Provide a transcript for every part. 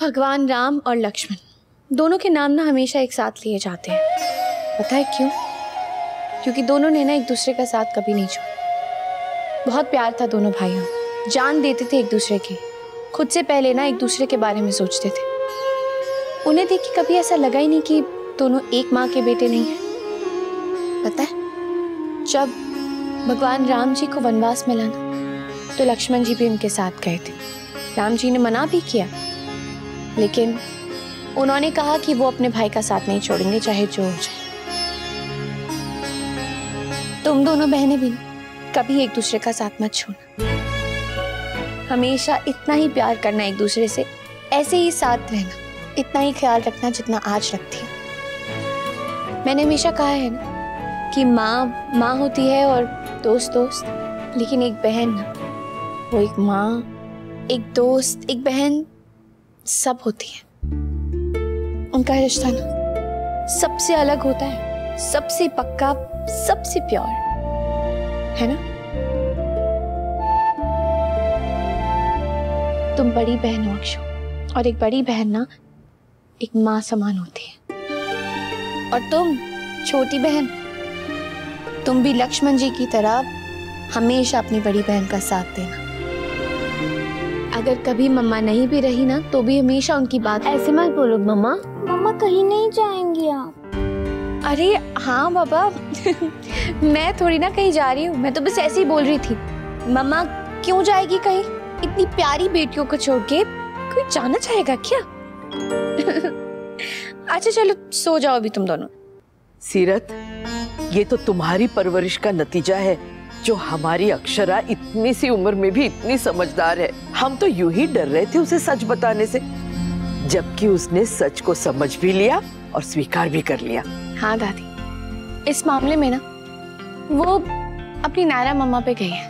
भगवान राम और लक्ष्मण दोनों के नाम ना हमेशा एक साथ लिए जाते हैं। पता है क्यों? क्योंकि दोनों ने ना एक दूसरे का साथ कभी नहीं छोड़ा। बहुत प्यार था दोनों भाइयों, जान देते थे एक दूसरे की, खुद से पहले ना एक दूसरे के बारे में सोचते थे। उन्हें देख के कभी ऐसा लगा ही नहीं कि दोनों एक माँ के बेटे नहीं हैं। पता है, जब भगवान राम जी को वनवास मिला ना तो लक्ष्मण जी भी उनके साथ गए थे। राम जी ने मना भी किया, लेकिन उन्होंने कहा कि वो अपने भाई का साथ नहीं छोड़ेंगे चाहे जो हो जाए। तुम दोनों बहनें भी कभी एक दूसरे का साथ मत छोड़ना, हमेशा इतना ही प्यार करना एक दूसरे से, ऐसे ही साथ रहना, इतना ही ख्याल रखना जितना आज रखती है। मैंने हमेशा कहा है ना कि माँ माँ होती है और दोस्त दोस्त, लेकिन एक बहन ना, वो एक माँ, एक दोस्त, एक बहन सब होती है। उनका रिश्ता ना सबसे अलग होता है, सबसे पक्का, सबसे प्योर, है ना? तुम बड़ी बहन हो अक्षु, और एक बड़ी बहन ना एक माँ समान होती है। और तुम छोटी बहन, तुम भी लक्ष्मण जी की तरह हमेशा अपनी बड़ी बहन का साथ देना। अगर कभी मम्मा नहीं भी रही ना तो भी हमेशा उनकी बात। ऐसे मत बोलो मम्मा, मम्मा कहीं नहीं जाएंगी आप। अरे हाँ बाबा मैं थोड़ी ना कहीं जा रही हूँ, मैं तो बस ऐसे ही बोल रही थी। मम्मा क्यों जाएगी कहीं? इतनी प्यारी बेटियों को छोड़ के कोई जाना चाहेगा क्या? अच्छा चलो सो जाओ अभी तुम दोनों। सीरत, ये तो तुम्हारी परवरिश का नतीजा है जो हमारी अक्षरा इतनी सी उम्र में भी इतनी समझदार है। हम तो यूं ही डर रहे थे उसे सच बताने से, जबकि उसने सच को समझ भी लिया और स्वीकार भी कर लिया। हाँ दादी, इस मामले में ना वो अपनी नायरा मम्मा पे गई है।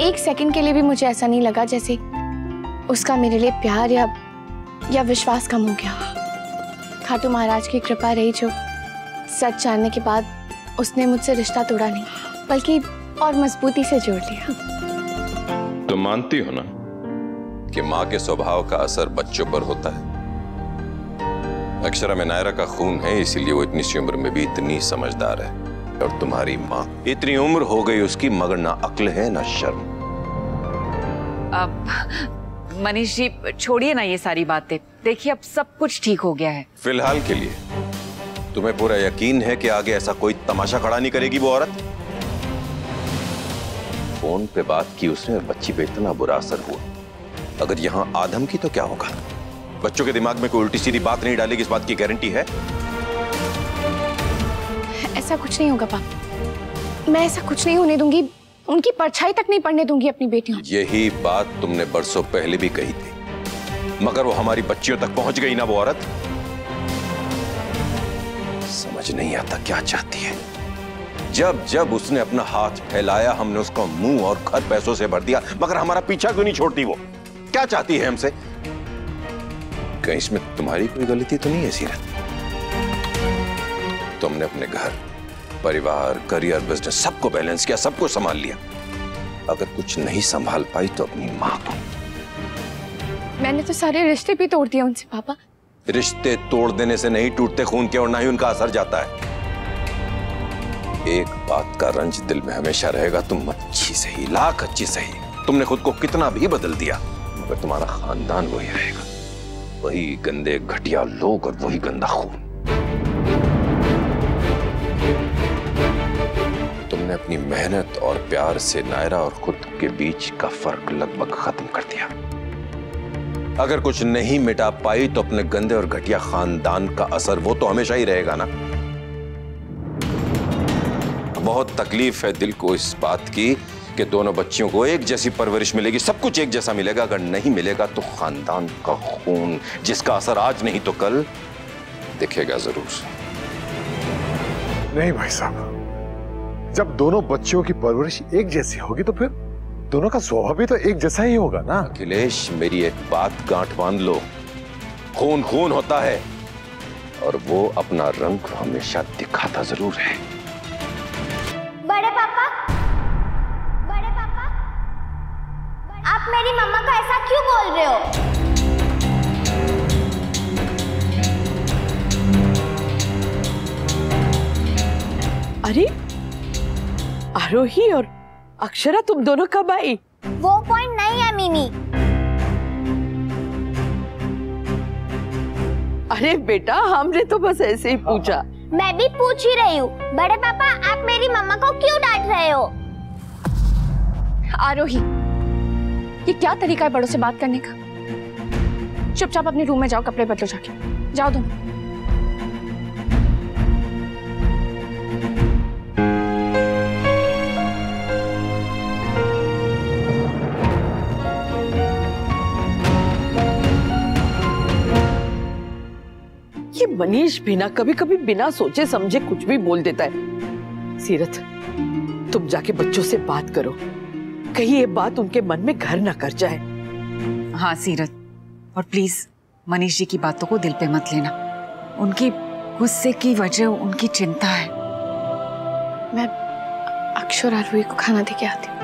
एक सेकंड के लिए भी मुझे ऐसा नहीं लगा जैसे उसका मेरे लिए प्यार या विश्वास कम हो गया। खाटू महाराज की कृपा रही जो सच जानने के बाद उसने मुझसे रिश्ता तोड़ा नहीं, बल्कि और मजबूती से जोड़ लिया। तुम मानती हो ना कि माँ के स्वभाव का असर बच्चों पर होता है? अक्षरा में नायरा का खून है, इसीलिए वो इतनी सी उम्र में भी इतनी समझदार है। और तुम्हारी माँ, इतनी उम्र हो गई उसकी मगर ना अक्ल है ना शर्म। अब मनीष जी छोड़िए ना ये सारी बातें, देखिए अब सब कुछ ठीक हो गया है। फिलहाल के लिए तुम्हें पूरा यकीन है कि आगे ऐसा कोई तमाशा खड़ा नहीं करेगी वो औरत? फोन पे बात की उसने और बच्ची पे इतना बुरा असर हुआ। अगर यहाँ आदम की तो क्या होगा? बच्चों के दिमाग में कोई उल्टी सीधी बात नहीं डालेगी, इस बात की गारंटी है? ऐसा कुछ नहीं होगा पापा, मैं ऐसा कुछ नहीं होने दूंगी, उनकी परछाई तक नहीं पड़ने दूंगी अपनी बेटियों। यही बात तुमने बरसों पहले भी कही थी, मगर वो हमारी बच्चियों तक पहुंच गई ना वो औरत। समझ नहीं आता क्या चाहती है। जब जब उसने अपना हाथ फैलाया हमने उसका मुंह और घर पैसों से भर दिया, मगर हमारा पीछा क्यों नहीं छोड़ती वो? क्या चाहती है हमसे? कहीं इसमें तुम्हारी कोई गलती तो नहीं है सीरत? तुमने अपने घर, परिवार, करियर, बिजनेस सबको बैलेंस किया, सबको संभाल लिया। अगर कुछ नहीं संभाल पाई तो अपनी मां को। मैंने तो सारे रिश्ते भी तोड़ दिए उनसे पापा। रिश्ते तोड़ देने से नहीं टूटते खून के, और ना ही उनका असर जाता है। एक बात का रंज दिल में हमेशा रहेगा, तुम अच्छी सही, लाख अच्छी सही, तुमने खुद को कितना भी बदल दिया, मगर तुम्हारा खानदान वही रहेगा, वही गंदे घटिया लोग और वही गंदा खून। तुमने अपनी मेहनत और प्यार से नायरा और खुद के बीच का फर्क लगभग खत्म कर दिया। अगर कुछ नहीं मिटा पाई तो अपने गंदे और घटिया खानदान का असर वो तो हमेशा ही रहेगा ना। बहुत तकलीफ है दिल को इस बात की कि दोनों बच्चियों को एक जैसी परवरिश मिलेगी, सब कुछ एक जैसा मिलेगा। अगर नहीं मिलेगा तो खानदान का खून, जिसका असर आज नहीं तो कल दिखेगा जरूर। नहीं भाई साहब, जब दोनों बच्चियों की परवरिश एक जैसी होगी तो फिर दोनों का स्वभाव भी तो एक जैसा ही होगा ना। अखिलेश, मेरी एक बात गांठ बांध लो, खून खून होता है और वो अपना रंग हमेशा दिखाता जरूर है। बड़े पापा, आप मेरी मम्मा को ऐसा क्यों बोल रहे हो? अरे आरोही और अक्षरा, तुम दोनों कब आई? वो पॉइंट नहीं है मिनी। अरे बेटा, हमने तो बस ऐसे ही पूछा। मैं भी पूछ ही रही हूँ। बड़े पापा, आप मेरी मम्मा को क्यों डांट रहे हो? आरोही, ये क्या तरीका है बड़ों से बात करने का? चुपचाप अपने रूम में जाओ, कपड़े बदलो जाके। जाओ तुम। ये मनीष भी ना कभी कभी बिना सोचे समझे कुछ भी बोल देता है। सीरत, तुम जाके बच्चों से बात करो, कहीं ये बात उनके मन में घर ना कर जाए। हाँ सीरत, और प्लीज मनीष जी की बातों को दिल पे मत लेना। उनकी गुस्से की वजह उनकी चिंता है। मैं अक्षर और आरोही को खाना दे के आती हूँ।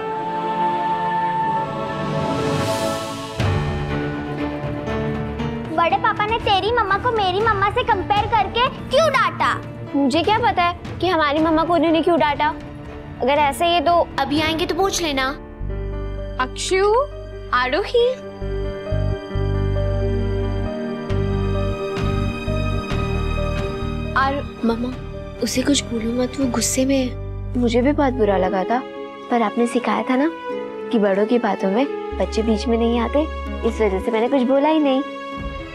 बड़े पापा ने तेरी मम्मा को मेरी मम्मा से कंपेयर करके क्यों डांटा? मुझे क्या पता है कि हमारी मम्मा को उन्होंने क्यों डांटा। अगर ऐसे ही है तो अभी आएंगे तो पूछ लेना। अक्षु, आरोही, मम्मा उसे कुछ बोलो मत, वो गुस्से में है। मुझे भी बहुत बुरा लगा था, पर आपने सिखाया था ना कि बड़ों की बातों में बच्चे बीच में नहीं आते, इस वजह से मैंने कुछ बोला ही नहीं।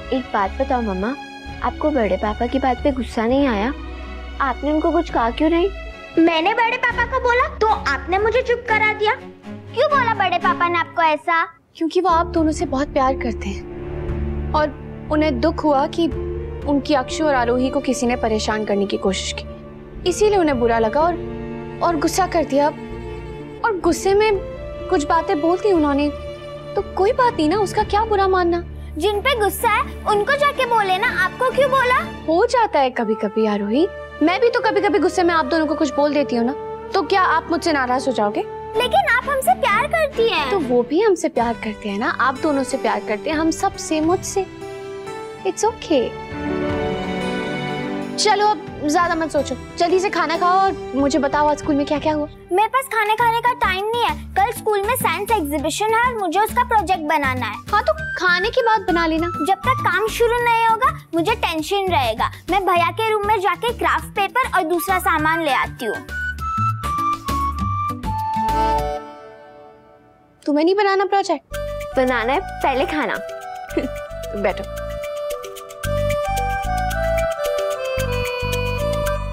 एक बात बताओ मम्मा, आपको बड़े पापा की बात पे गुस्सा नहीं आया? आपने उनको कुछ कहा क्यों नहीं? मैंने बड़े पापा को बोला तो आपने मुझे चुप करा दिया। क्यों बोला बड़े पापा ने आपको ऐसा? क्योंकि वो आप दोनों से बहुत प्यार करते हैं और उन्हें दुख हुआ कि उनकी अक्षु और आरोही को किसी ने परेशान करने की कोशिश की, इसीलिए उन्हें बुरा लगा और गुस्सा कर दिया। और गुस्से में कुछ बातें बोल दी उन्होंने, तो कोई बात नहीं ना, उसका क्या बुरा मानना। जिन पे गुस्सा है उनको जाके बोले ना, आपको क्यों बोला? हो जाता है कभी कभी आरोही, मैं भी तो कभी कभी गुस्से में आप दोनों को कुछ बोल देती हूँ ना, तो क्या आप मुझसे नाराज हो जाओगे? लेकिन आप हमसे प्यार करती हैं। तो वो भी हमसे प्यार करते हैं ना, आप दोनों से प्यार करते हैं, हम सब से, मुझसे। It's okay. चलो अब ज्यादा मत सोचो, जल्दी से खाना खाओ और मुझे बताओ आज स्कूल में क्या क्या हुआ। मेरे पास खाने खाने का टाइम नहीं है। कल स्कूल में साइंस एग्जीबिशन है और मुझे उसका प्रोजेक्ट बनाना है। हाँ तो खाने के बाद बना लेना। जब तक काम शुरू नहीं होगा मुझे टेंशन रहेगा। मैं भैया के रूम में जाके क्राफ्ट पेपर और दूसरा सामान ले आती हूँ। तुम्हें नहीं बनाना प्रोजेक्ट? बनाना है, पहले खाना। बैठो।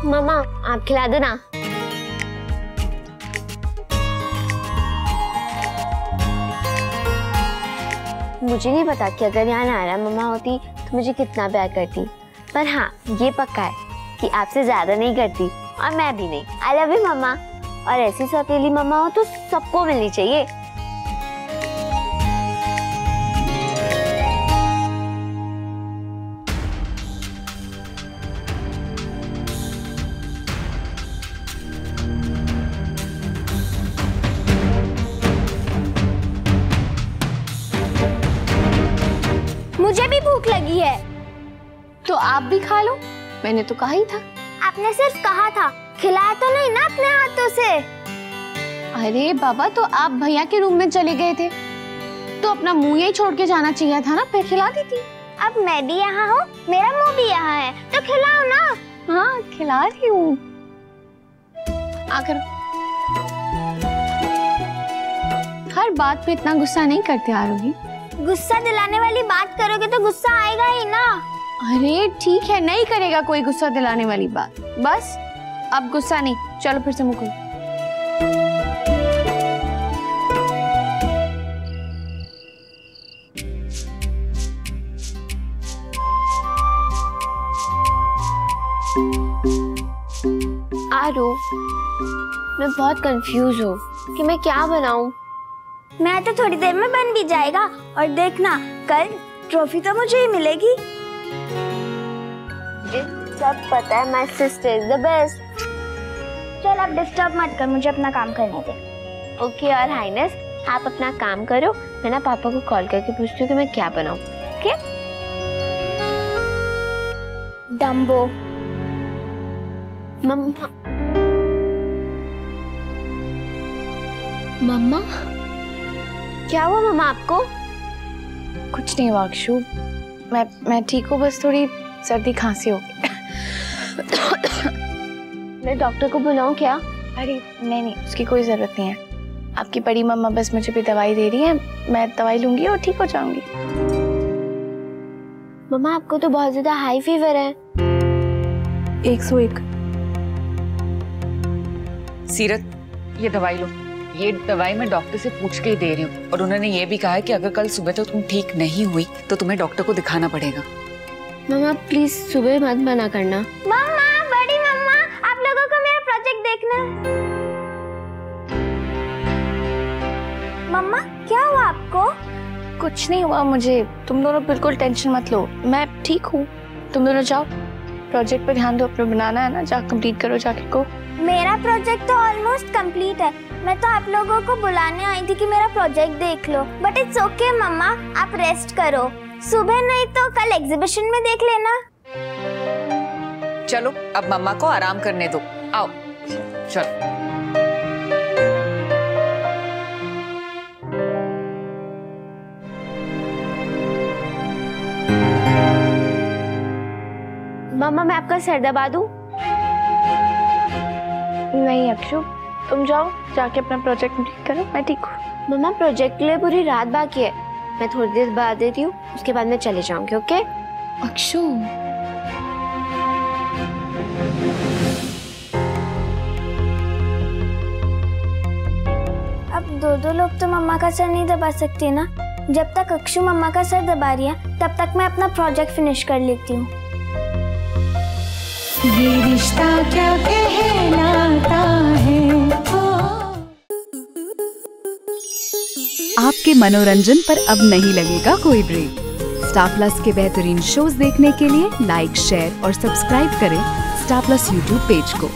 मम्मा आप खिला दो ना। मुझे नहीं पता कि अगर यहाँ नारा मम्मा होती तो मुझे कितना प्यार करती, पर हाँ ये पक्का है कि आपसे ज्यादा नहीं करती, और मैं भी नहीं। आई लव यू मम्मा। और ऐसी सौतेली मम्मा हो तो सबको मिलनी चाहिए। मुझे भी भूख लगी है। तो आप भी खा लो, मैंने तो कहा ही था। आपने सिर्फ कहा था, खिलाया तो नहीं ना अपने हाथों से। अरे बाबा, तो आप भैया के रूम में चले गए थे तो अपना मुंह यही छोड़ के जाना चाहिए था ना, फिर खिला देती। अब मैं भी यहाँ हूँ, मेरा मुंह भी यहाँ है, तो खिलाओ ना। हाँ खिला रही हूँ, आकर। हर बात पे इतना गुस्सा नहीं करते आरोही। गुस्सा दिलाने वाली बात करोगे तो गुस्सा आएगा ही ना। अरे ठीक है, नहीं करेगा कोई गुस्सा दिलाने वाली बात। बस अब गुस्सा नहीं, चलो फिर से मुंह खोलो। आरो, मैं बहुत कंफ्यूज हूँ कि मैं क्या बनाऊं। मैं तो थोड़ी देर में बन भी जाएगा, और देखना कल ट्रॉफी तो मुझे ही मिलेगी। सब पता है, my sister is the best. चल अब डिस्टर्ब मत कर, मुझे अपना काम करने दे। ओके, और हाइनेस आप अपना काम करो, मैं ना पापा को कॉल करके पूछती हूँ कि मैं क्या बनाऊं। ओके? डम्बो। मम्मा मम्मा, क्या हुआ मम्मा आपको? कुछ नहीं हुआ अक्षु, मैं ठीक हूँ, बस थोड़ी सर्दी खांसी हो गई। मैं डॉक्टर को बुलाऊं क्या? अरे नहीं, उसकी कोई जरूरत नहीं है। आपकी बड़ी मम्मा बस मुझे भी दवाई दे रही है, मैं दवाई लूंगी और ठीक हो जाऊंगी। मम्मा आपको तो बहुत ज्यादा हाई फीवर है। 101। सीरत, ये दवाई लो। ये दवाई मैं डॉक्टर से पूछ के ही दे रही हूँ, और उन्होंने ये भी कहा है कि अगर कल सुबह तक तुम ठीक नहीं हुई तो तुम्हें डॉक्टर को दिखाना पड़ेगा। मम्मा प्लीज सुबह मत मना करना। मम्मा, बड़ी मम्मा, आप लोगों को मेरा प्रोजेक्ट देखना है। मम्मा, क्या हुआ आपको? कुछ नहीं हुआ मुझे, तुम दोनों बिल्कुल टेंशन मत लो, मैं ठीक हूँ। तुम दोनों जाओ, प्रोजेक्ट पे ध्यान दो, अपना बनाना है ना, जा कंप्लीट करो जाके को। मेरा प्रोजेक्ट तो ऑलमोस्ट कंप्लीट है। मैं तो आप लोगों को बुलाने आई थी कि मेरा प्रोजेक्ट देख लो, बट इट्स ओके मम्मा, आप रेस्ट करो। सुबह नहीं तो कल एग्जीबिशन में देख लेना। चलो अब मम्मा को आराम करने दो, आओ चलो। मम्मा मैं आपका सर दबा दूं? नहीं अक्षु, तुम जाओ, जाके अपना प्रोजेक्ट कंप्लीट करो, मैं ठीक हूँ। मम्मा प्रोजेक्ट के लिए पूरी रात बाकी है, मैं थोड़ी देर बाद देती हूँ, उसके बाद मैं चले जाऊंगी। ओके अक्षु, अब दो लोग तो मम्मा का सर नहीं दबा सकते ना। जब तक अक्षु मम्मा का सर दबा रही है तब तक मैं अपना प्रोजेक्ट फिनिश कर लेती हूँ। ये रिश्ता क्या कहलाता है। आपके मनोरंजन पर अब नहीं लगेगा कोई ब्रेक। स्टार प्लस के बेहतरीन शोज देखने के लिए लाइक, शेयर और सब्सक्राइब करें स्टार प्लस यूट्यूब पेज को।